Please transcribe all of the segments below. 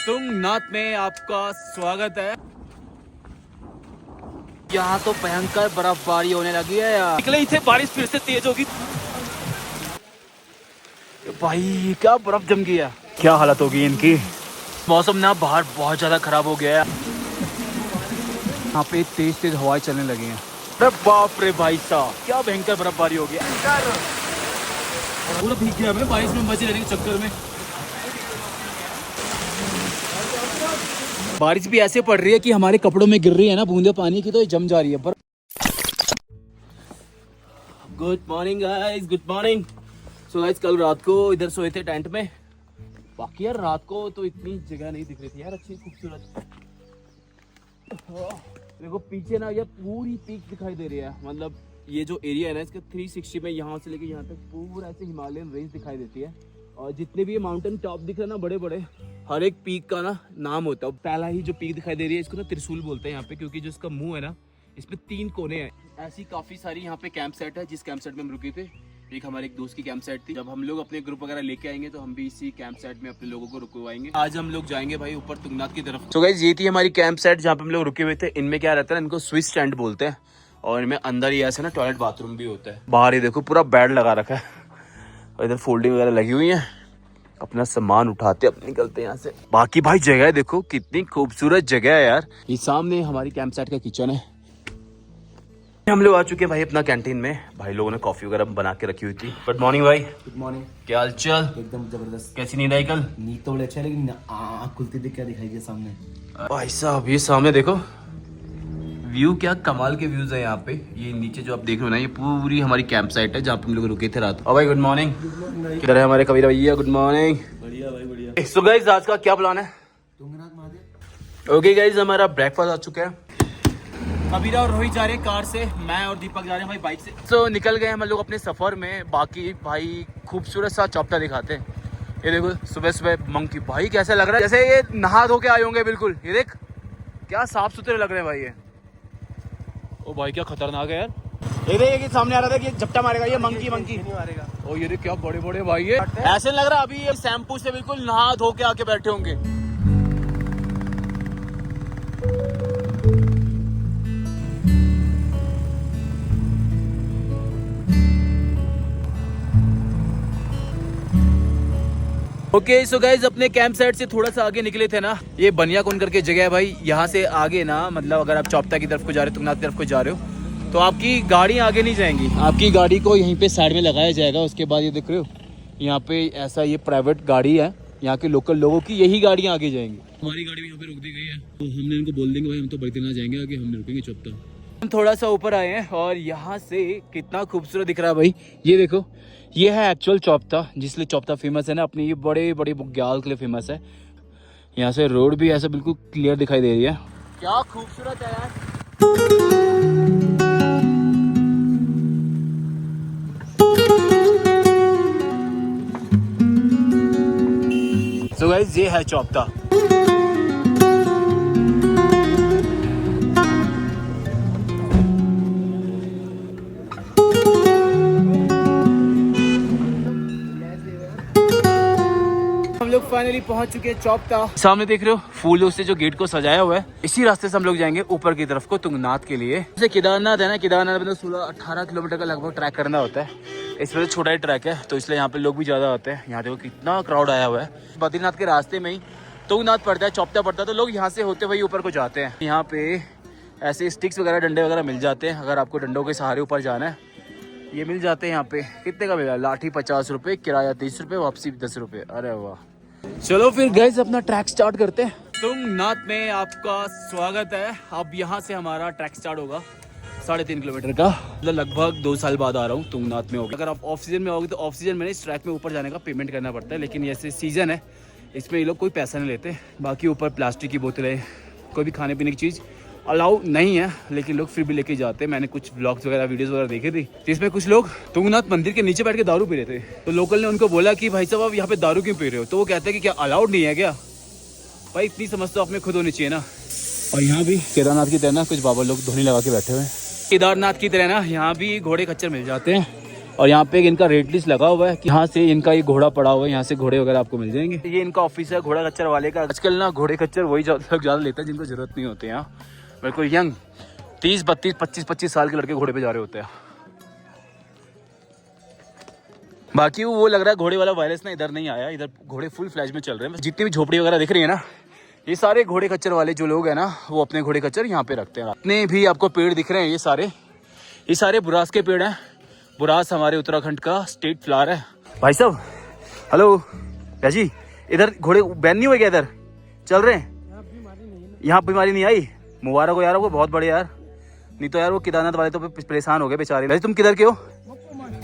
तुंगनाथ में आपका स्वागत है। यहाँ तो भयंकर बर्फबारी होने लगी है यार। निकले थे बारिश फिर से तेज होगी। भाई क्या बर्फ जम गई है, क्या हालत होगी इनकी। मौसम ना बाहर बहुत ज्यादा खराब हो गया है। यहाँ पे तेज तेज हवाएं चलने लगी हैं। अरे बाप रे भाई साहब, क्या भयंकर बर्फबारी हो गया। पूरा भीग गया मैं बारिश में मजे लेने के चक्कर में। बारिश भी ऐसे पड़ रही है कि हमारे कपड़ों में गिर रही है ना बूंदे पानी की, तो ये जम जा रही है। पर good morning guys, good morning. So guys कल रात को इधर सोए थे टेंट में। बाकी यार रात को तो इतनी जगह नहीं दिख रही थी यार अच्छी खूबसूरत। देखो पीछे ना ये पूरी पीक दिखाई दे रही है। मतलब ये जो एरिया है ना इसका 360 में यहाँ से लेके यहाँ तक पूरा ऐसे हिमालयन रेंज दिखाई देती है। और जितने भी ये माउंटेन टॉप दिख रहे हैं ना बड़े बड़े, हर एक पीक का ना नाम होता है। पहला ही जो पीक दिखाई दे रही है इसको ना त्रिशूल बोलते हैं यहाँ पे, क्योंकि जो इसका मुंह है ना इसमें 3 कोने हैं। ऐसी काफी सारी यहाँ पे कैंप सेट है। जिस कैंप सेट में हम रुके थे, एक हमारे एक दोस्त की कैंप सेट थी। जब हम लोग अपने ग्रुप वगैरह लेके आएंगे तो हम भी इसी कैंप सेट में अपने लोगों को रुकवाएंगे। आज हम लोग जाएंगे भाई ऊपर तुंगनाथ की तरफ। तो गाइस ये थी हमारी कैंप सेट जहाँ पे हम लोग रुके हुए थे। इनमें क्या रहता है, इनको स्विच स्टैंड बोलते हैं। और इनमें अंदर ही ऐसे ना टॉयलेट बाथरूम भी होता है। बाहर ही देखो पूरा बेड लगा रखा है और इधर फोल्डिंग वगैरह लगी हुई है। अपना सामान उठाते अब निकलते हैं यहाँ से। बाकी भाई जगह देखो कितनी खूबसूरत जगह है यार। ये सामने हमारी कैंप साइट का किचन है। हम लोग आ चुके हैं भाई अपना कैंटीन में। भाई लोगों ने कॉफी वगैरह बना के रखी हुई थी। गुड मॉर्निंग भाई। Good morning. क्या हाल चाल? एकदम जबरदस्त। कैसी नींद आई कल? नींद तो बड़ी अच्छा है, लेकिन आँख खुलती देख क्या दिखाई दिया सामने। भाई साहब ये सामने देखो व्यू, क्या कमाल के व्यूज है यहाँ पे। ये नीचे जो आप देख रहे हो ना, ये पूरी हमारी कैंप साइट है जहाँ पे हम लोग रुके थे रात। भाई गुड मॉर्निंग। किधर है हमारे कबीर भैया? Good morning. बढ़िया भाई बढ़िया। सो गाइस आज का क्या प्लान है? तुंगनाथ महादेव। ओके गाइस हमारा ब्रेकफास्ट आ चुका है। कबीरा और रोहित जा रहे हैं कार से, मैं और दीपक जा रहे हैं भाई बाइक से। तो निकल गए हम लोग अपने सफर में। बाकी भाई खूबसूरत सा चौपटा दिखाते हैं। ये देखो सुबह सुबह मंकी, भाई कैसा लग रहा है जैसे ये नहा धो के आए होंगे बिल्कुल। ये देख क्या साफ सुथरे लग रहे हैं भाई ये। ओ भाई क्या खतरनाक है यार। ये देख ये सामने आ रहा था कि झपटा मारेगा ये मंकी नहीं मारेगा। ओ ये देख क्या बड़े बड़े भाई ये, ऐसे लग रहा है अभी ये शैम्पू से बिल्कुल नहा धो के आके बैठे होंगे। ओके सो गाइज अपने कैंप साइट से थोड़ा सा आगे निकले थे ना, ये बनियाकुंड करके जगह है भाई। यहाँ से आगे ना मतलब अगर आप चौपटा की तरफ को जा रहे हो, तुंगनाथ की तरफ को जा रहे हो, तो आपकी गाड़ी आगे नहीं जाएंगी। आपकी गाड़ी को यहीं पे साइड में लगाया जाएगा। उसके बाद ये देख रहे हो यहाँ पे ऐसा ये प्राइवेट गाड़ी है, यहाँ के लोकल लोगों की यही गाड़ियाँ आगे जाएंगी। हमारी गाड़ी भी यहाँ पे रुक दी गई है, तो हमने इनको बोल देंगे भाई हम तो बड़ीना जाएंगे आगे, हम रुकेंगे चौपटा। हम थोड़ा सा ऊपर आए हैं और यहाँ से कितना खूबसूरत दिख रहा है भाई। ये देखो ये है एक्चुअल चौपटा, जिसलिए चौपटा फेमस है ना अपनी ये बड़े बड़े बुग्याल के लिए फेमस है। यहाँ से रोड भी ऐसे बिल्कुल क्लियर दिखाई दे रही है। क्या खूबसूरत है यार। सो गाइस ये है चौपटा। हम लोग फाइनली पहुंच चुके हैं चौपटा। सामने देख रहे हो फूलों से जो गेट को सजाया हुआ है, इसी रास्ते से हम लोग जाएंगे ऊपर की तरफ को तुंगनाथ के लिए। जैसे केदारनाथ है ना, केदारनाथ में 16-18 किलोमीटर का लगभग ट्रैक करना होता है। इसमें तो छोटा ही ट्रैक है, तो इसलिए यहाँ पे लोग भी ज्यादा आते हैं। यहाँ देखो कितना क्राउड आया हुआ है। बद्रीनाथ के रास्ते में ही तुंगनाथ पड़ता है, चौपटा पड़ता है, तो लोग यहाँ से होते हुए ऊपर को जाते हैं। यहाँ पे ऐसे स्टिक्स वगैरह डंडे वगैरह मिल जाते हैं। अगर आपको डंडों के सहारे ऊपर जाना है, ये मिल जाते हैं यहाँ पे। कितने का मिला? लाठी 50 रुपये, किराया 30 रुपये, वापसी 10 रुपये। अरे वाह। चलो फिर गाइस अपना ट्रैक स्टार्ट करते हैं। तुंगनाथ में आपका स्वागत है। अब यहाँ से हमारा ट्रैक स्टार्ट होगा 3.5 किलोमीटर का। मतलब लगभग 2 साल बाद आ रहा हूँ तुंगनाथ में। होगा अगर आप ऑफ सीजन में आओगे तो ऑफ सीजन में इस ट्रैक में ऊपर जाने का पेमेंट करना पड़ता है, लेकिन जैसे सीजन है इसमें ये लोग कोई पैसा नहीं लेते। बाकी ऊपर प्लास्टिक की बोतलें, कोई भी खाने पीने की चीज़ अलाउ नहीं है, लेकिन लोग फिर भी लेके जाते हैं। मैंने कुछ ब्लॉग्स वगैरह वीडियोस वगैरह देखे थे, जिसमें कुछ लोग तुंगनाथ मंदिर के नीचे बैठ के दारू पी रहे थे। तो लोकल ने उनको बोला कि भाई साहब आप यहाँ पे दारू क्यों पी रहे हो? तो वो कहते हैं कि क्या अलाउड नहीं है क्या? भाई इतनी समझ तो आप में खुद होनी चाहिए ना। और यहाँ भी केदारनाथ की तरह ना कुछ बाबा लोग धोनी लगा के बैठे हुए हैं। केदारनाथ की तरह ना यहाँ भी घोड़े खच्चर मिल जाते हैं। और यहाँ पे इनका रेट लिस्ट लगा हुआ है कि यहाँ से इनका ये घोड़ा पड़ा हुआ है, यहाँ से घोड़े वगैरह आपको मिल जाएंगे। ये इनका ऑफिस है घोड़ा खच्चर वाले का। आजकल ना घोड़े खच्चर वही ज़्यादा लेते हैं जिनको जरूरत नहीं होती है। यहाँ बिल्कुल यंग 30, 32, 25 साल के लड़के घोड़े पे जा रहे होते हैं। बाकी वो लग रहा है घोड़े वाला वायरस ना इधर नहीं आया, इधर घोड़े फुल फ्लैश में चल रहे हैं। जितनी भी झोपड़ी वगैरह दिख रही है ना, ये सारे घोड़े खच्चर वाले जो लोग हैं ना, वो अपने घोड़े खच्चर यहाँ पे रखते हैं। अपने भी आपको पेड़ दिख रहे हैं, ये सारे बुरास के पेड़ हैं। बुरास हमारे उत्तराखंड का स्टेट फ्लावर है। भाई साहब हेलो भैया जी, इधर घोड़े बैन नहीं हुए क्या? इधर चल रहे हैं? यहाँ बीमारी नहीं आई? मुबारक हो यार, वो बहुत बड़े यार। नहीं तो यार वो केदारनाथ वाले तो परेशान हो गए बेचारे। भाई तुम किधर के हो?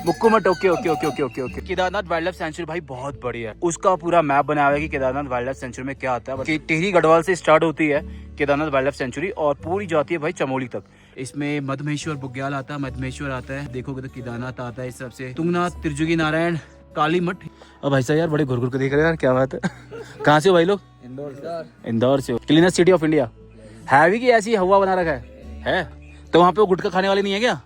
मुक्कुमट। Okay okay okay okay okay okay. Kedarnath wildlife sanctuary भाई बहुत बड़ी है। उसका पूरा मैप बनाया हुआ है कि केदारनाथ वाइल्ड लाइफ सेंचुरी में क्या आता है। कि टिहरी गढ़वाल से स्टार्ट होती है केदारनाथ वाइल्ड लाइफ सेंचुरी और पूरी जाती है भाई चमोली तक। इसमें मधमेश्वर बुग्याल आता है, मधमेश्वर आता है, देखोगे तो केदारनाथ आता है। इस तरफ से तुंगनाथ, त्रिजुगी नारायण, काली मठ। अब भाई साहब यार बड़े घुर घुर के देख रहे हो यार, क्या बात है? कहाँ से हो भाई लोग? इंदौर से हो। क्लीनेस्ट सिटी ऑफ इंडिया है भी कि ऐसी हवा बना रखा है? तो वहाँ पे वो गुटखा खाने वाले नहीं है क्या?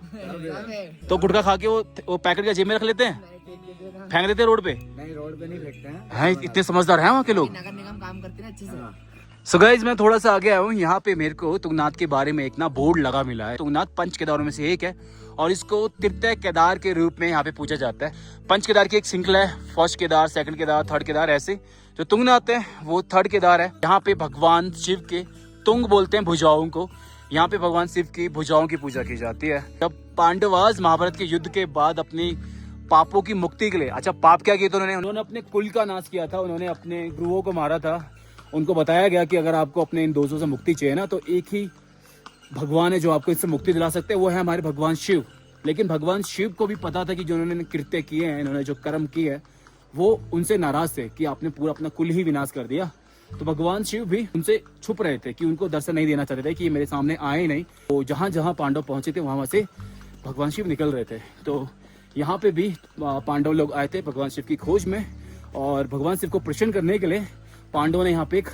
तो गुटखा खा के वो पैकेट का जेब में रख लेते हैं, फेंक देते हैं रोड पे? नहीं, रोड पे नहीं फेंकते हैं। इतने समझदार हैं वहाँ के लोग। नगर निगम काम करते हैं अच्छे से। सो गाइस मैं थोड़ा सा आगे आया हूँ। यहाँ पे मेरे को तुंगनाथ के बारे में एक ना बोर्ड लगा मिला है। तुंगनाथ पंच केदारों में से एक है और इसको तृतीय केदार के रूप में यहाँ पे पूजा जाता है। पंच केदार की एक श्रृंखला है, first Kedar, second Kedar, third Kedar. ऐसे जो तुंगनाथ है वो थर्ड केदार है। यहाँ पे भगवान शिव के, तुंग बोलते हैं भुजाओं को, यहाँ पे भगवान शिव की भुजाओं की पूजा की जाती है। जब पांडवाज महाभारत के युद्ध के बाद अपनी पापों की मुक्ति के लिए, अच्छा पाप क्या किए थे उन्होंने अपने कुल का नाश किया था, उन्होंने अपने गुरुओं को मारा था। उनको बताया गया कि अगर आपको अपने इन दोषों से मुक्ति चाहिए ना, तो एक ही भगवान है जो आपको इससे मुक्ति दिला सकते हैं, वो है हमारे भगवान शिव। लेकिन भगवान शिव को भी पता था कि जो उन्होंने कृत्य किए हैं, इन्होंने जो कर्म किए हैं, वो उनसे नाराज थे कि आपने पूरा अपना कुल ही विनाश कर दिया। तो भगवान शिव भी उनसे छुप रहे थे कि उनको दर्शन नहीं देना चाहते थे कि ये मेरे सामने आए नहीं। तो जहाँ जहाँ पांडव पहुंचे थे वहाँ से भगवान शिव निकल रहे थे। तो यहाँ पे भी पांडव लोग आए थे भगवान शिव की खोज में, और भगवान शिव को प्रसन्न करने के लिए पांडवों ने यहाँ पे एक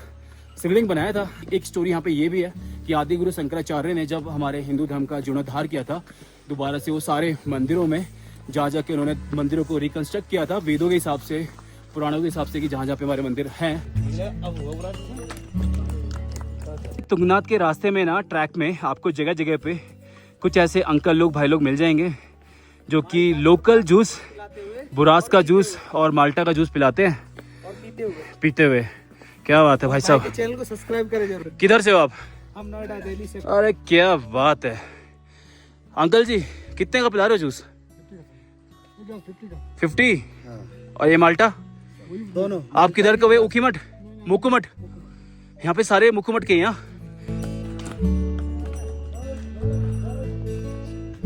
शिवलिंग बनाया था। एक स्टोरी यहाँ पे ये भी है कि आदि गुरु शंकराचार्य ने जब हमारे हिंदू धर्म का जीर्णोद्धार किया था, दोबारा से वो सारे मंदिरों में जा के उन्होंने मंदिरों को रिकंस्ट्रक्ट किया था वेदों के हिसाब से, पुराणों के हिसाब से कि जहाँ जहाँ पे हमारे मंदिर हैं। तुंगनाथ के रास्ते में ना, ट्रैक में आपको जगह जगह पे कुछ ऐसे अंकल लोग, भाई लोग मिल जाएंगे जो कि लोकल जूस, बुरास का जूस और माल्टा का जूस पिलाते हैं पीते हुए। क्या बात है भाई साहब, चैनल को सब्सक्राइब करें जरूर। किधर से हो आप? हम नोएडा दिल्ली से। अरे क्या बात है अंकल जी, कितने का पिला रहे हो जूस? 50। और ये माल्टा दोनों? आप किधर के हुए? उखीमठ, मुक्कुमठ? यहाँ पे सारे मुक्कुमठ के यहाँ।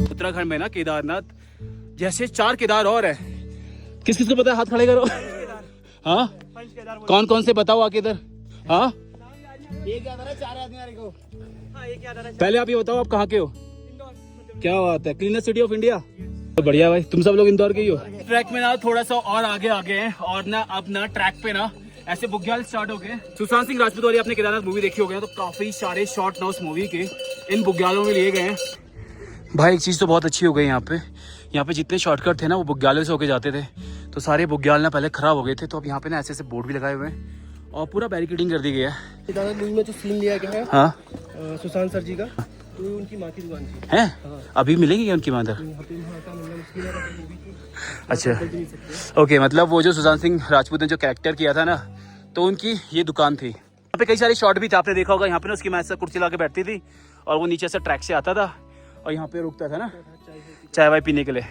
उत्तराखंड में ना केदारनाथ जैसे 4 केदार और है। किस किस को पता है? हाथ खड़े करो। हाँ कौन कौन से बताओ आके इधर। हाँ एक याद आ रहा है, 4 आदमी को। हाँ एक याद आ रहा है। पहले आप ये बताओ आप कहाँ के हो? क्या बात है, क्लीनेस्ट सिटी ऑफ इंडिया। तो बढ़िया भाई, तुम सब लोग इंदौर के ही हो। ट्रैक में ना थोड़ा सा और आगे आगे हैं और ना अब ना ट्रैक पे ना ऐसे बुग्याल स्टार्ट हो गए। सुशांत सिंह राजपूत वाली आपने केदारनाथ मूवी देखी होगी, तो काफी सारे शॉर्ट ना उस मूवी के इन बुग्यालों में लिए गए हैं। भाई एक चीज़ तो बहुत अच्छी हो गई यहाँ पे जितने शॉर्टकट थे ना वो बुग्यालों से होके जाते थे, तो सारे बुग्याल ना पहले खराब हो गए थे। तो अब यहाँ पे ना ऐसे ऐसे बोर्ड भी लगाए हुए हैं और पूरा बैरिकेडिंग कर दी गई है। केदारनाथ मूवी में जो सीन लिया गया है, हाँ सुशांत सर जी का, तो उनकी माँ की दुकान थी। है? अभी मिलेंगे क्या उनकी मादर? अच्छा ओके, मतलब वो जो सुशांत सिंह राजपूत ने जो कैरेक्टर किया था ना, तो उनकी ये दुकान थी। यहाँ पे कई सारे शॉट भी थे, आपने देखा होगा। यहाँ पे ना उसकी माँ कुर्सी ला के बैठती थी और वो नीचे से ट्रैक से आता था और यहाँ पे रुकता था ना चाय वाय पीने के लिए।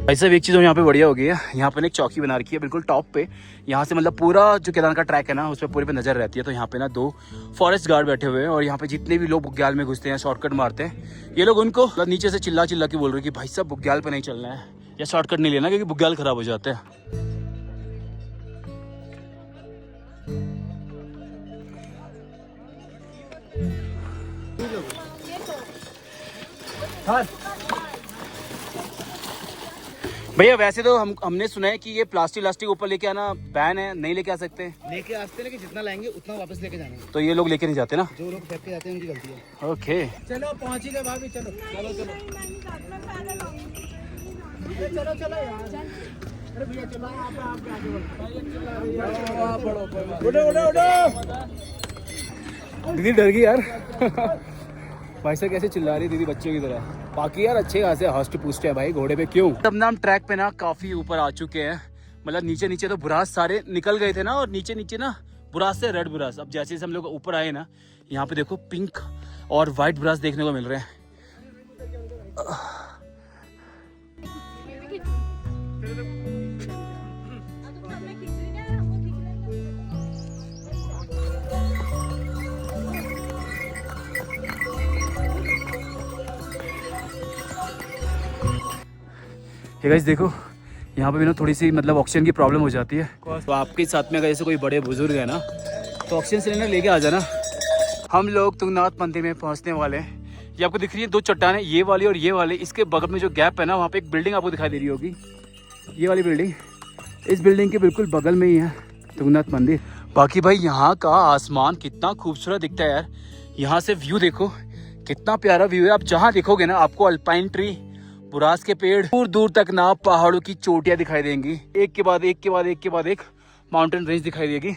ऐसा भी एक चीज़ यहाँ पे बढ़िया हो गई है, यहाँ पे एक चौकी बना रखी है बिल्कुल टॉप पे। यहाँ से मतलब पूरा जो केदारनाथ का ट्रैक है ना, उस पर पूरे पे नजर रहती है। तो यहाँ पे ना 2 फॉरेस्ट गार्ड बैठे हुए हैं और यहाँ पे जितने भी लोग बुग्याल में घुसते हैं, शॉर्टकट मारते हैं, ये लोग उनको नीचे से चिल्ला चिल्ला के बोल रहे हैं कि भाई साहब बुग्याल पे नहीं चलना है या शॉर्टकट नहीं लेना, क्योंकि बुग्याल खराब हो जाते हैं। भैया वैसे तो हमने सुना है कि ये प्लास्टिक ऊपर लेके आना बैन है, नहीं लेके आ सकते। लेके आते लेकिन जितना लाएंगे उतना वापस लेके जाना है। तो ये लोग लेके नहीं जाते ना? जो लोग फेंक के जाते हैं उनकी गलती है। ओके चलो पहुंच ही गए भाभी, चलो चलो चलो चलो चलो यार। अरे भैया चलो आप आगे बढ़ो। उठो उठो। दीदी डर गई यार। भाई साहब कैसे चिल्ला रही दीदी बच्चों की तरह। बाकी यार अच्छे खासे हस्ट पुस्ट है भाई घोड़े पे। क्यों तब ना हम ट्रैक पे ना काफी ऊपर आ चुके हैं। मतलब नीचे नीचे तो बुरास सारे निकल गए थे ना, और नीचे नीचे ना बुरास से रेड बुरास। अब जैसे हम लोग ऊपर आए ना, यहाँ पे देखो पिंक और वाइट बुरास देखने को मिल रहे हैं। ये गाइस देखो यहाँ पे भी ना थोड़ी सी मतलब ऑक्सीजन की प्रॉब्लम हो जाती है। तो आपके साथ में अगर जैसे कोई बड़े बुजुर्ग है ना, तो ऑक्सीजन सिलेंडर लेके आ जाना। हम लोग तुंगनाथ मंदिर में पहुँचने वाले हैं। ये आपको दिख रही है दो चट्टानें, ये वाली और ये वाली। इसके बगल में जो गैप है ना, वहाँ पे एक बिल्डिंग आपको दिखाई दे रही होगी, ये वाली बिल्डिंग। इस बिल्डिंग के बिल्कुल बगल में ही है तुंगनाथ मंदिर। बाकी भाई यहाँ का आसमान कितना खूबसूरत दिखता है यार। यहाँ से व्यू देखो कितना प्यारा व्यू है। आप जहाँ देखोगे ना आपको अल्पाइन ट्री, बुरास के पेड़, दूर दूर तक ना पहाड़ों की चोटियां दिखाई देंगी। एक के बाद एक के बाद एक के बाद एक माउंटेन रेंज दिखाई देगी।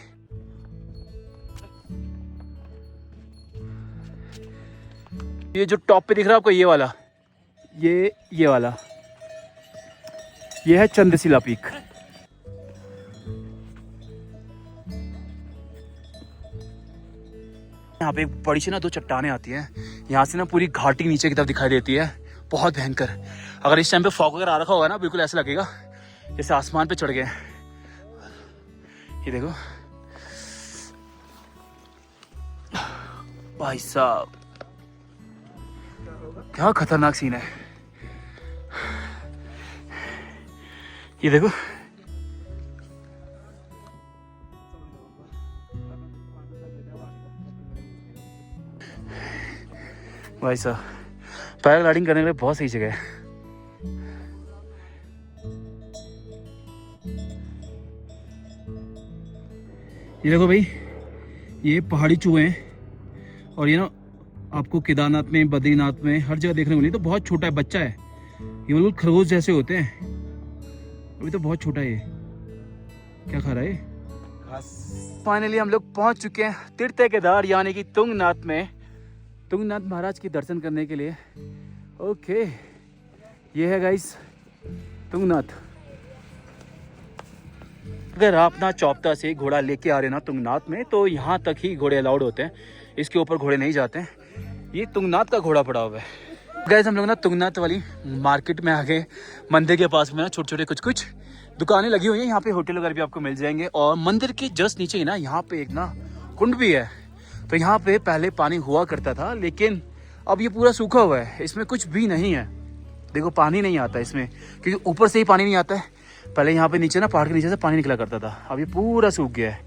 ये जो टॉप पे दिख रहा है आपको, ये वाला, ये वाला, ये है चंद्रशिला पीक। यहाँ पे बड़ी सी ना दो चट्टानें आती हैं। यहाँ से ना पूरी घाटी नीचे की तरफ दिखाई देती है, बहुत भयंकर। अगर इस टाइम पे फॉग अगर आ रखा होगा ना, बिल्कुल ऐसा लगेगा जैसे आसमान पे चढ़ गए। ये देखो भाई साहब क्या खतरनाक सीन है। ये देखो भाई साहब, पैराग्लाइडिंग करने के लिए बहुत सही जगह है। ये देखो भाई, ये पहाड़ी चूहे हैं, और ये ना आपको केदारनाथ में, बद्रीनाथ में हर जगह देखने को मिली। तो बहुत छोटा है, बच्चा है ये, बिल्कुल खरगोश जैसे होते हैं। अभी तो बहुत छोटा है ये। क्या खा रहा है घास। फाइनली हम लोग पहुंच चुके हैं तीर्थ केदार यानी कि तुंगनाथ में, तुंगनाथ महाराज के दर्शन करने के लिए। ओके ये है गाइस तुंगनाथ। अगर आप ना चौपता से घोड़ा लेके आ रहे ना तुंगनाथ में, तो यहाँ तक ही घोड़े अलाउड होते हैं, इसके ऊपर घोड़े नहीं जाते हैं। ये तुंगनाथ का घोड़ा पड़ा हुआ है। गाइस हम लोग ना तुंगनाथ वाली मार्केट में आ गए। मंदिर के पास में ना छोटे छोटे कुछ दुकानें लगी हुई हैं। यहाँ पे होटल वगैरह भी आपको मिल जाएंगे। और मंदिर के जस्ट नीचे ही ना यहाँ पे एक ना कुंड भी है। तो यहाँ पे पहले पानी हुआ करता था, लेकिन अब ये पूरा सूखा हुआ है, इसमें कुछ भी नहीं है। देखो पानी नहीं आता इसमें, क्योंकि ऊपर से ही पानी नहीं आता है। पहले यहाँ पे नीचे ना पहाड़ के नीचे से पानी निकला करता था, अब ये पूरा सूख गया है।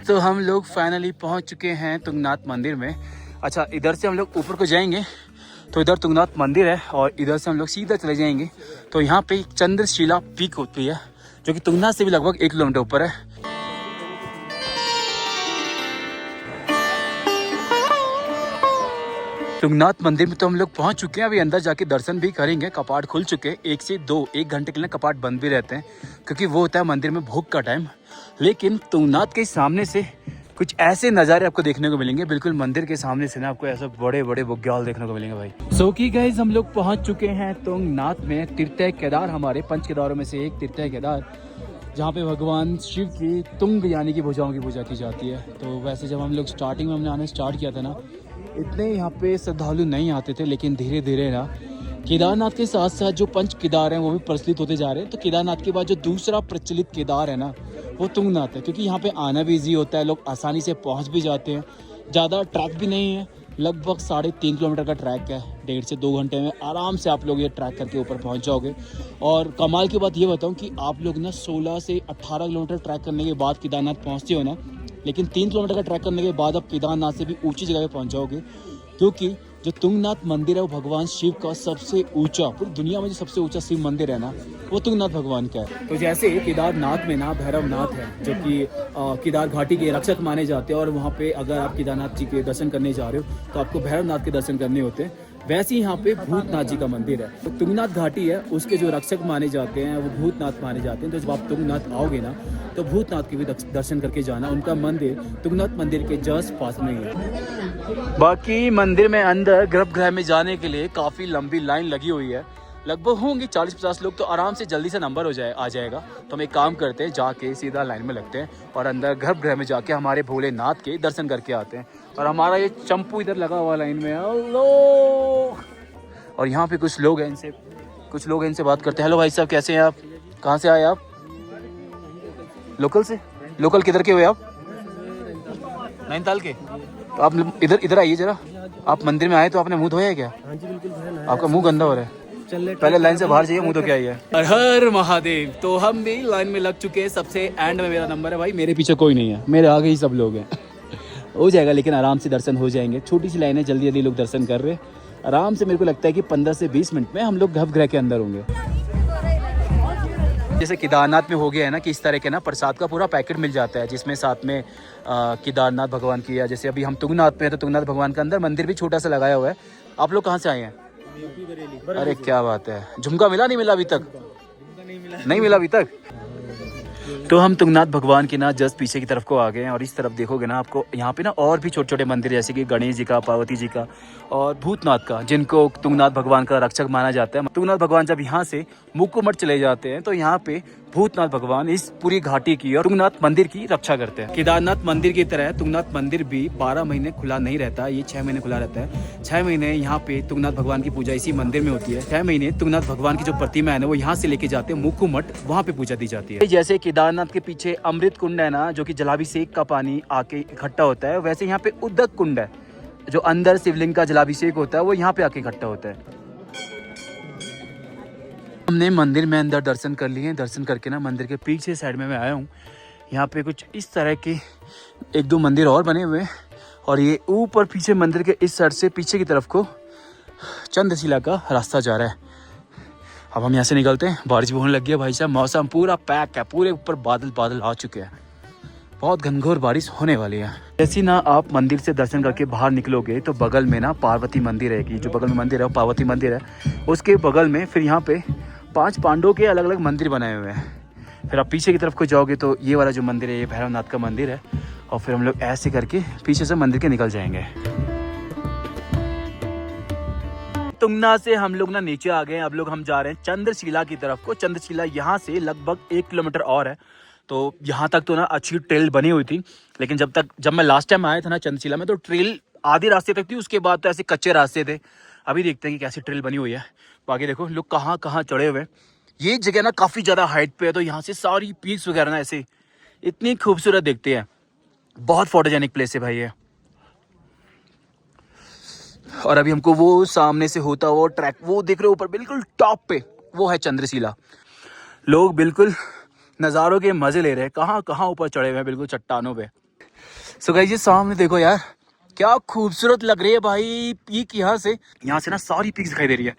तो हम लोग फाइनली पहुँच चुके हैं तुंगनाथ मंदिर में। अच्छा, इधर से हम लोग ऊपर को जाएंगे तो इधर तुंगनाथ मंदिर है, और इधर से हम लोग सीधा चले जाएंगे तो यहाँ पे चंद्रशिला पीक होती है, जो कि तुंगनाथ से भी लगभग 1 किलोमीटर ऊपर है। तुंगनाथ मंदिर में तो हम लोग पहुँच चुके हैं। अभी अंदर जाके दर्शन भी करेंगे। कपाट खुल चुके हैं, 1 से 2 1 घंटे के लिए कपाट बंद भी रहते हैं, क्योंकि वो होता है मंदिर में भोग का टाइम। लेकिन तुंगनाथ के सामने से कुछ ऐसे नज़ारे आपको देखने को मिलेंगे। बिल्कुल मंदिर के सामने से ना आपको ऐसे बड़े बड़े बुग्याल देखने को मिलेंगे भाई। सो की गाइस हम लोग पहुंच चुके हैं तुंगनाथ में। तीर्थ केदार, हमारे 5 केदारों में से एक तीर्थ केदार, जहाँ पे भगवान शिव की तुंग यानी कि भुजाओं की पूजा की जाती है। तो वैसे जब हम लोग स्टार्टिंग में हमने आना स्टार्ट किया था ना, इतने यहाँ पे श्रद्धालु नहीं आते थे, लेकिन धीरे धीरे ना केदारनाथ के साथ साथ जो 5 केदार हैं वो भी प्रचलित होते जा रहे हैं। तो केदारनाथ के बाद जो दूसरा प्रचलित केदार है ना, वो तुंगनाथ है, क्योंकि यहाँ पे आना भी ईजी होता है, लोग आसानी से पहुँच भी जाते हैं। ज़्यादा ट्रैक भी नहीं है, लगभग 3.5 किलोमीटर का ट्रैक है। 1.5 से 2 घंटे में आराम से आप लोग ये ट्रैक करके ऊपर पहुँच जाओगे। और कमाल की बात ये बताऊँ कि आप लोग ना 16 से 18 किलोमीटर ट्रैक करने के बाद केदारनाथ पहुँचते हो ना, लेकिन 3 किलोमीटर का ट्रैक करने के बाद आप केदारनाथ से भी ऊंची जगह पे पहुंच जाओगे, क्योंकि जो तुंगनाथ मंदिर है वो भगवान शिव का सबसे ऊंचा, पूरी दुनिया में जो सबसे ऊंचा शिव मंदिर है ना, वो तुंगनाथ भगवान का है। तो जैसे केदारनाथ में ना भैरवनाथ है, जो कि केदार घाटी के रक्षक माने जाते हैं, और वहाँ पे अगर आप केदारनाथ जी के दर्शन करने जा रहे हो तो आपको भैरवनाथ के दर्शन करने होते हैं। वैसे ही यहाँ पे भूतनाथ जी का मंदिर है। तो तुंगनाथ घाटी है, उसके जो रक्षक माने जाते हैं वो भूतनाथ माने जाते हैं। तो जब आप तुंगनाथ आओगे ना तो भूतनाथ के भी दर्शन करके जाना। उनका मंदिर तुंगनाथ मंदिर के जस्ट पास में ही है। बाकी मंदिर में अंदर गर्भगृह में जाने के लिए काफ़ी लंबी लाइन लगी हुई है, लगभग होंगे 40-50 लोग, तो आराम से जल्दी से नंबर आ जाएगा। तो हम एक काम करते हैं, जाके सीधा लाइन में लगते हैं और अंदर गर्भगृह में जाके हमारे भोलेनाथ के दर्शन करके आते हैं। और हमारा ये चंपू इधर लगा हुआ लाइन में, हेलो। और यहाँ पे कुछ लोग हैं, इनसे बात करते हैं। हेलो भाई साहब, कैसे हैं आप? कहाँ से आए आप? लोकल से? लोकल किधर के हुए आप? नैनीताल के? तो आप इधर आइए जरा। आप मंदिर में आए तो आपने मुंह धोया है क्या? हाँ जी बिल्कुल, आपका मुंह गंदा हो रहा है। पहले लाइन से बाहर जाइए, मुंह तो क्या ही है। हर हर महादेव। तो हम भी लाइन में लग चुके हैं, सबसे एंड में मेरा नंबर है भाई। मेरे पीछे कोई नहीं है, मेरे आगे ही सब लोग हैं। हो जाएगा, लेकिन आराम से दर्शन हो जाएंगे। छोटी सी लाइन है, जल्दी जल्दी लोग दर्शन कर रहे हैं आराम से। मेरे को लगता है कि 15 से 20 मिनट में हम लोग गर्भगृह के अंदर होंगे। जैसे केदारनाथ में हो गया है ना कि इस तरह के ना प्रसाद का पूरा पैकेट मिल जाता है, जिसमें साथ में केदारनाथ भगवान की है। जैसे अभी हम तुंगनाथ में हैं तो तुंगनाथ भगवान के अंदर मंदिर भी छोटा सा लगाया हुआ है। आप लोग कहाँ से आए हैं? अरे क्या बात है, झुमका मिला? नहीं मिला अभी तक? नहीं मिला अभी तक। तो हम तुंगनाथ भगवान के ना जस्ट पीछे की तरफ को आ गए हैं, और इस तरफ देखोगे ना आपको यहाँ पे ना और भी छोटे छोटे मंदिर, जैसे कि गणेश जी का, पार्वती जी का और भूतनाथ का, जिनको तुंगनाथ भगवान का रक्षक माना जाता है। तुंगनाथ भगवान जब यहाँ से मुक्कुमठ चले जाते हैं तो यहाँ पे भूतनाथ भगवान इस पूरी घाटी की और तुंगनाथ मंदिर की रक्षा करते हैं। केदारनाथ मंदिर की तरह तुंगनाथ मंदिर भी 12 महीने खुला नहीं रहता, ये 6 महीने खुला रहता है। 6 महीने यहाँ पे तुंगनाथ भगवान की पूजा इसी मंदिर में होती है। 6 महीने तुंगनाथ भगवान की जो प्रतिमा है ना वो यहाँ से लेके जाते हैं मुक्कुमठ, वहाँ पे पूजा दी जाती है। जैसे केदारनाथ के पीछे अमृत कुंड है ना, जो कि जलाभिषेक का पानी आके इकट्ठा होता है, वैसे यहाँ पे उदक कुंड है, जो अंदर शिवलिंग का जलाभिषेक होता है वो यहाँ पे आके इकट्ठा होता है। हमने मंदिर में अंदर दर्शन कर लिए। दर्शन करके ना मंदिर के पीछे साइड में मैं आया हूँ। यहाँ पे कुछ इस तरह के 1-2 मंदिर और बने हुए हैं, और ये ऊपर पीछे मंदिर के इस साइड से पीछे की तरफ को चंद्रशिला का रास्ता जा रहा है। अब हम यहाँ से निकलते हैं। बारिश भी होने लग गई है भाई साहब, मौसम पूरा पैक है, पूरे ऊपर बादल आ चुके हैं, बहुत घनघोर बारिश होने वाली है। जैसे ना आप मंदिर से दर्शन करके बाहर निकलोगे तो बगल में ना पार्वती मंदिर है, जो बगल में मंदिर है वो पार्वती मंदिर है। उसके बगल में फिर यहाँ पे 5 पांडवों के अलग अलग मंदिर बनाए हुए हैं। फिर आप पीछे की तरफ को जाओगे तो ये वाला जो मंदिर है ये भैरवनाथ का मंदिर है, और फिर हम लोग ऐसे करके पीछे से मंदिर के निकल जाएंगे। तुंगनाथ से हम लोग ना नीचे आ गए। अब लोग हम जा रहे हैं चंद्रशिला की तरफ को। चंद्रशिला यहाँ से लगभग 1 किलोमीटर और है। तो यहाँ तक तो ना अच्छी ट्रेल बनी हुई थी, लेकिन जब मैं लास्ट टाइम आया था ना चंद्रशिला में, तो ट्रेल आधे रास्ते तक थी, उसके बाद तो ऐसे कच्चे रास्ते थे। अभी देखते हैं कि कैसी ट्रेल बनी हुई है। बाकी देखो लोग कहाँ कहाँ चढ़े हुए हैं। ये जगह ना काफ़ी ज़्यादा हाइट पे है, तो यहाँ से सारी पीक्स वगैरह ना ऐसे इतनी खूबसूरत देखते हैं। बहुत फोटोजेनिक प्लेस है भाई ये। और अभी हमको वो सामने से होता हुआ ट्रैक, वो देख रहे हो ऊपर बिल्कुल टॉप पे, वो है चंद्रशिला। लोग बिल्कुल नज़ारों के मज़े ले रहे हैं, कहाँ कहाँ ऊपर चढ़े हुए हैं बिल्कुल चट्टानों पे। सो गाइस, ये सामने देखो यार, क्या खूबसूरत लग रही है भाई पीक। यहाँ से ना सारी पीक दिखाई दे रही है।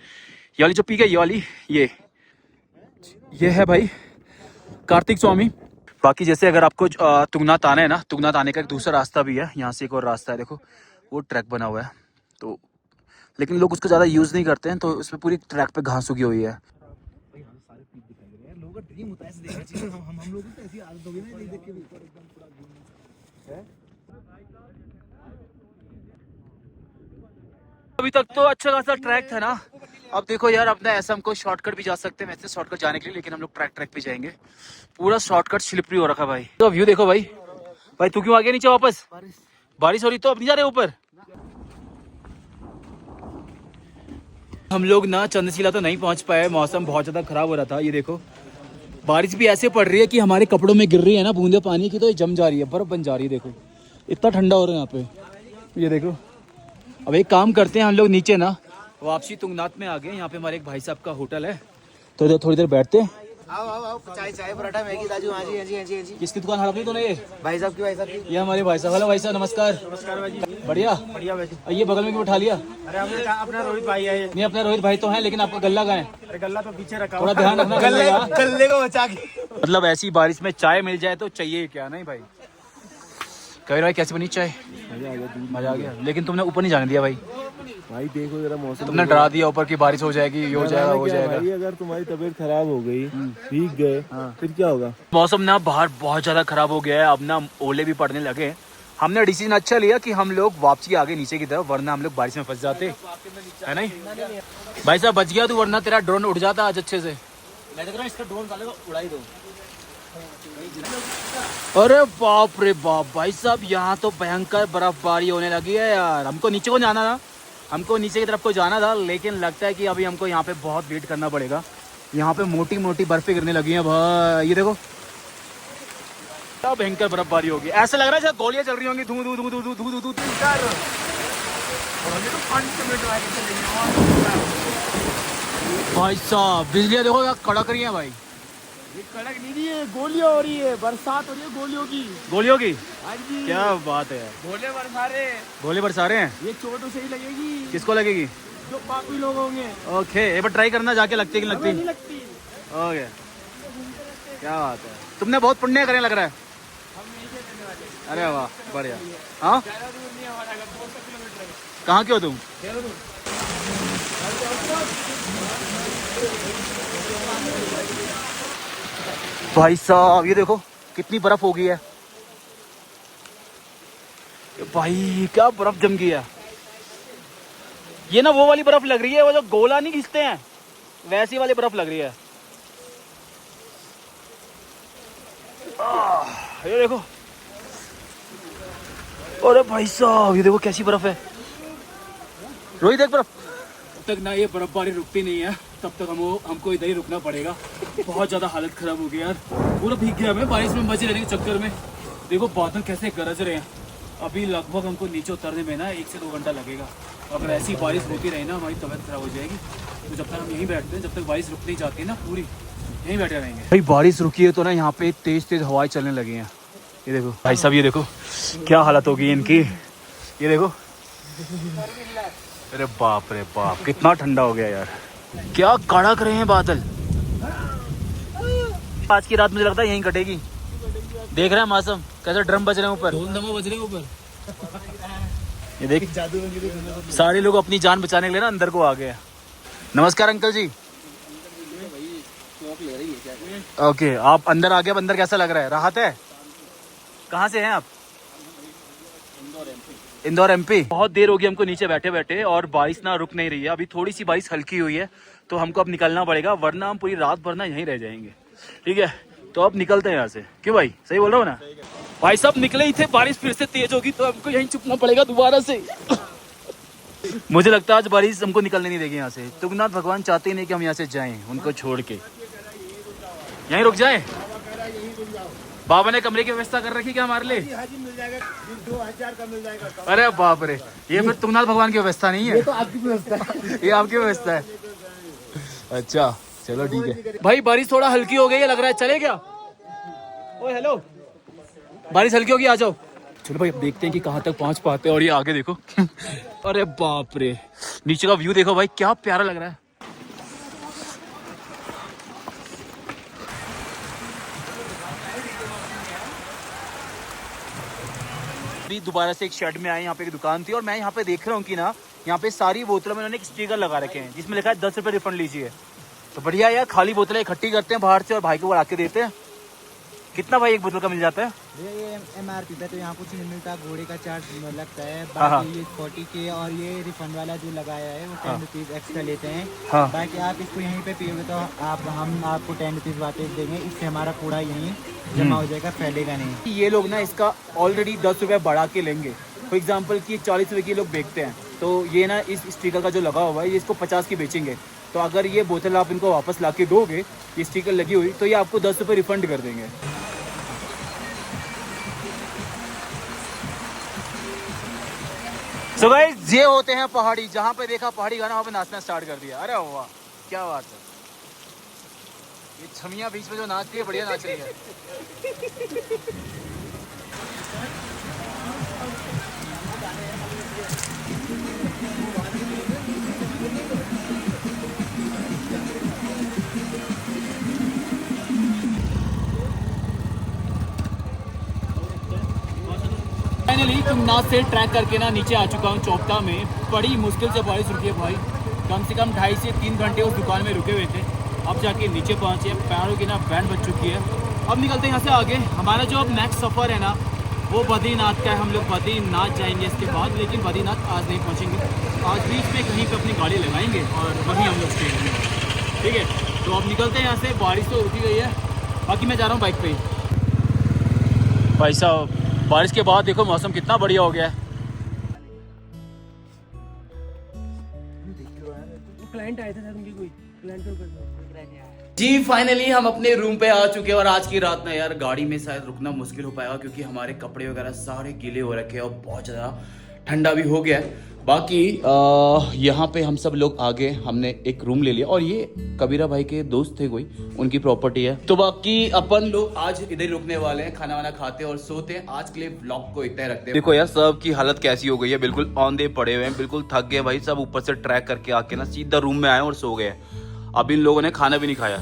ये वाली जो पीक है, ये वाली ये है भाई कार्तिक स्वामी। बाकी जैसे अगर आपको तुंगनाथ आना है ना, तुंगनाथ आने का एक दूसरा रास्ता भी है। यहाँ से एक और रास्ता है, देखो वो ट्रैक बना हुआ है, तो लेकिन लोग उसको ज़्यादा यूज़ नहीं करते हैं, तो उसमें पूरी ट्रैक पे घास उगी हुई है। अभी तक तो अच्छा खासा ट्रैक था ना। अब देखो यार, अपना ऐसा हमको शॉर्टकट भी जा सकते हैं वैसे शॉर्टकट जाने के लिए, लेकिन हम लोग ट्रैक पे जाएंगे। पूरा शॉर्टकट स्लिपरी हो रखा भाई। तो व्यू देखो भाई तू क्यों आ गया नीचे वापस? बारिश हो रही तो अब नहीं जा रहे ऊपर। हम लोग ना चंद्रशिला तो नहीं पहुंच पाए, मौसम बहुत ज़्यादा ख़राब हो रहा था। ये देखो बारिश भी ऐसे पड़ रही है कि हमारे कपड़ों में गिर रही है ना बूंदे पानी की, तो ये जम जा रही है, बर्फ़ बन जा रही है। देखो इतना ठंडा हो रहा है यहाँ पे, ये देखो। अब एक काम करते हैं, हम लोग नीचे ना वापसी तुंगनाथ में आ गए। यहाँ पे हमारे एक भाई साहब का होटल है, तो इधर थोड़ी देर बैठते हैं, आओ आओ आओ, चाय चाय पराठा मैगी दाजू। हाँ जी हाँ जी हाँ जी हाँ जी। किसकी दुकान हड़प ली तूने ये? भाई साहब की। ये हमारे भाई साहब। हेलो भाई साहब, नमस्कार। नमस्कार भाई जी। बढ़िया। बढ़िया भाई जी। ये बगल में क्यों उठा लिया? अरे हमने कहा अपना रोहित भाई है ये। नहीं, अपने रोहित भाई तो हैं, लेकिन आपका गल्ला कहाँ है? अरे गल्ला तो पीछे रखा थोड़ा ध्यान रखना गल्ले गल्ले का। गल्ले को बचा के। मतलब ऐसी बारिश में चाय मिल जाए तो चाहिए क्या, नहीं भाई? कह भाई कैसी बनी चाय? मजा आ गया। लेकिन तुमने ऊपर नहीं जाने दिया भाई। भाई देखो जरा मौसम, तुमने डरा दिया ऊपर की बारिश हो जाएगी, ये हो जाएगा, हो जाएगा। भाई अगर तुम्हारी तबीयत खराब हो गई, भीग गए, फिर क्या होगा? मौसम ना बाहर बहुत ज्यादा खराब हो गया है, अब ना ओले भी पड़ने लगे। हमने डिसीजन अच्छा लिया कि हम लोग वापसी आगे नीचे की तरफ, वरना हम लोग बारिश में फंस जाते, है नहीं? भाई साहब बच गया तू, वरना तेरा ड्रोन उड़ जाता आज अच्छे से। मैं देख रहा हूँ इसका ड्रोन साले को उड़ाई दो। अरे बाप रे बाप भाई साहब, यहाँ तो भयंकर बर्फबारी होने लगी है यार। हमको नीचे को जाना था, हमको नीचे की तरफ को जाना था, लेकिन लगता है कि अभी हमको यहाँ पे बहुत वेट करना पड़ेगा। यहाँ पे मोटी मोटी बर्फें गिरने लगी हैं भाई, ये देखो क्या भयंकर बर्फबारी होगी। ऐसा लग रहा है जैसे गोलियां चल रही होंगी, धू धू धू धू धू धू धू। भाई साहब बिजलियाँ देखो क्या कड़क रही हैं भाई। ये कड़क नहीं है, गोलियां हो रही है, बरसात हो रही है गोलियों की। गोलियों की? हाँ जी। क्या बात है, गोले बरसा रहे। गोले बरसा रहे हैं? ये चोटों से ही लगेगी। किसको लगेगी? जो बाकी लोग होंगे। ओके, एक बार ट्राई करना जाके, लगती है कि लगती? नहीं लगती। ओके, क्या बात है, तुमने बहुत पुण्य करें लग रहा है। अरे वाह बढ़िया। हाँ कहाँ के हो तुम? भाई साहब ये देखो कितनी बर्फ हो गई है भाई, क्या बर्फ जम गई है। ये ना वो वाली बर्फ लग रही है, वो जो गोला नहीं खींचते हैं वैसी वाली बर्फ लग रही है। ये देखो, अरे भाई साहब ये देखो कैसी बर्फ है। रोहित देख बर्फ। तब तक ना ये बर्फबारी रुकती नहीं है, तब तक हमको इधर ही रुकना पड़ेगा। बहुत ज्यादा हालत खराब हो गई यार, पूरा भीग गया मैं बारिश में बचे रहने के चक्कर में। देखो बादल कैसे गरज रहे हैं। अभी लगभग हमको नीचे उतरने में ना 1 से 2 घंटा लगेगा। अगर ऐसी बारिश होती रही ना हमारी तबीयत खराब हो जाएगी। तो जब तक हम यहीं बैठते हैं, जब तक बारिश रुक नहीं जाती है ना पूरी, यहीं बैठे रहेंगे। भाई बारिश रुकी है तो ना यहाँ पे तेज तेज हवाएं चलने लगी हैं। ये देखो भाई साहब, ये देखो क्या हालत होगी इनकी। ये देखो, अरे बाप रे बाप, कितना ठंडा हो गया यार। क्या कड़क रहे हैं बादल। आज की रात मुझे लगता है यहीं कटेगी। देख रहे हैं मौसम कैसे ड्रम बज रहे हैं ऊपर, बज रहे हैं ऊपर। ये देख, सारे लोग अपनी जान बचाने के लिए ना अंदर को आ गए। नमस्कार अंकल जी। ओके, आप अंदर आ गए। अब अंदर कैसा लग रहा है? राहत है? कहाँ से हैं आप? इंदौर एमपी। बहुत देर हो गई हमको नीचे बैठे बैठे और बारिश ना रुक नहीं रही है। अभी थोड़ी सी बारिश हल्की हुई है तो हमको अब निकलना पड़ेगा, वरना हम पूरी रात भर ना यहीं रह जाएंगे। ठीक है, तो अब निकलते हैं यहाँ से। क्यों भाई, सही बोल रहा हूँ ना? भाई साहब निकले ही थे, बारिश फिर से तेज होगी तो हमको यहीं चुपना पड़ेगा दोबारा से। मुझे लगता है आज बारिश हमको निकलने नहीं देगी यहाँ से। तुंगनाथ भगवान चाहते ही नहीं कि हम यहाँ से जाएं, उनको छोड़ के यहीं रुक जाएं। बाबा ने कमरे की व्यवस्था कर रखी क्या हमारे लिए? मिल जाएगा, 2000 का मिल जाएगा। अरे बाप रे, ये फिर तुंगनाथ भगवान की व्यवस्था नहीं है, ये तो आपकी व्यवस्था है। ये आपकी व्यवस्था है। अच्छा चलो ठीक है। भाई बारिश थोड़ा हल्की हो गई है लग रहा है, चले क्या? ओए हेलो, बारिश हल्की होगी, आ जाओ। चलो भाई अब देखते हैं कि कहाँ तक पहुँच पाते हैं। और ये आगे देखो अरे बाप रे, नीचे का व्यू देखो भाई, क्या प्यारा लग रहा है। दोबारा से एक शेड में आए, यहाँ पे एक दुकान थी और मैं यहाँ पे देख रहा हूँ कि ना यहाँ पे सारी बोतलों में उन्होंने एक स्टिकर लगा रखे हैं जिसमें लिखा है 10 रुपये रिफंड लीजिए। तो बढ़िया यार, खाली बोतलें इकट्ठी करते हैं बाहर से और भाई को बढ़ा के देते हैं। कितना भाई एक बोतल का मिल जाता है? ये MRP पे तो यहाँ कुछ नहीं मिलता, घोड़े का चार्ज लगता है। हाँ। बाकी ये 40 के और ये रिफंड वाला जो लगाया है वो 10 रुपीज एक्स्ट्रा लेते हैं। हाँ। बाकी आप इसको यहीं पे पियोगे तो हम आपको 10 रुपीज वापस देंगे। इससे हमारा कूड़ा यहीं जमा हो जाएगा, फैलेगा नहीं। ये लोग ना इसका ऑलरेडी 10 रुपये बढ़ा के लेंगे। फॉर एग्जाम्पल कि 40 रुपये की लोग बेचते हैं, तो ये ना इस स्टिकर का जो लगा हुआ है ये इसको 50 की बेचेंगे। तो अगर ये बोतल आप इनको वापस ला के दोगे, ये स्टिकर लगी हुई, तो ये आपको 10 रुपये रिफंड कर देंगे। सो गाइस, ये होते हैं पहाड़ी। जहाँ पे देखा पहाड़ी गाना वहाँ पे नाचना स्टार्ट कर दिया। अरे वाह क्या बात है। ये छमिया बीच में जो नाचती है बढ़िया नाच रही है। फाइनली तुंगनाथ से ट्रैक करके ना नीचे आ चुका हूँ चौपता में। बड़ी मुश्किल से बारिश रुकी है भाई, कम से कम 2.5 से 3 घंटे उस दुकान में रुके हुए थे। अब जाके नीचे पहुँचे, पैरों की ना बैंड बज चुकी है। अब निकलते हैं यहाँ से आगे। हमारा जो अब नेक्स्ट सफ़र है ना वो बद्रीनाथ का है। हम लोग बद्रीनाथ जाएंगे इसके बाद, लेकिन बद्रीनाथ आज नहीं पहुँचेंगे। आज बीच में कहीं पर अपनी गाड़ी लगाएंगे और वहीं हम लोग स्टे करेंगे, ठीक है। तो अब निकलते हैं यहाँ से। बारिश तो रुकी गई है, बाकी मैं जा रहा हूँ बाइक पे ही। भाई साहब बारिश के बाद देखो मौसम कितना बढ़िया हो गया है। क्लाइंट आए थे सर, उनकी कोई क्लाइंट जी फाइनली हम अपने रूम पे आ चुके हैं। और आज की रात ना यार गाड़ी में शायद रुकना मुश्किल हो पाएगा, क्योंकि हमारे कपड़े वगैरह सारे गीले हो रखे हैं और बहुत ज़्यादा ठंडा भी हो गया है। बाकी यहाँ पे हम सब लोग आगे हमने एक रूम ले लिया, और ये कबीरा भाई के दोस्त थे कोई, उनकी प्रॉपर्टी है। तो बाकी अपन लोग आज इधर रुकने वाले हैं, खाना वाना खाते हैं और सोते हैं। आज के लिए व्लॉग को इतना ही रखते हैं। देखो यार सब की हालत कैसी हो गई है, बिल्कुल औंधे पड़े हुए हैं, बिल्कुल थक गए भाई सब। ऊपर से ट्रैक करके आके ना सीधा रूम में आए और सो गए। अब इन लोगों ने खाना भी नहीं खाया।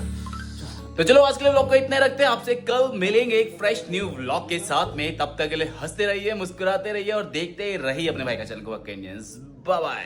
तो चलो आज के लिए व्लॉग को इतने रखते हैं। आपसे कल मिलेंगे एक फ्रेश न्यू व्लॉग के साथ में। तब तक के लिए हंसते रहिए, मुस्कुराते रहिए और देखते रहिए अपने भाई का चैनल को। Bye bye.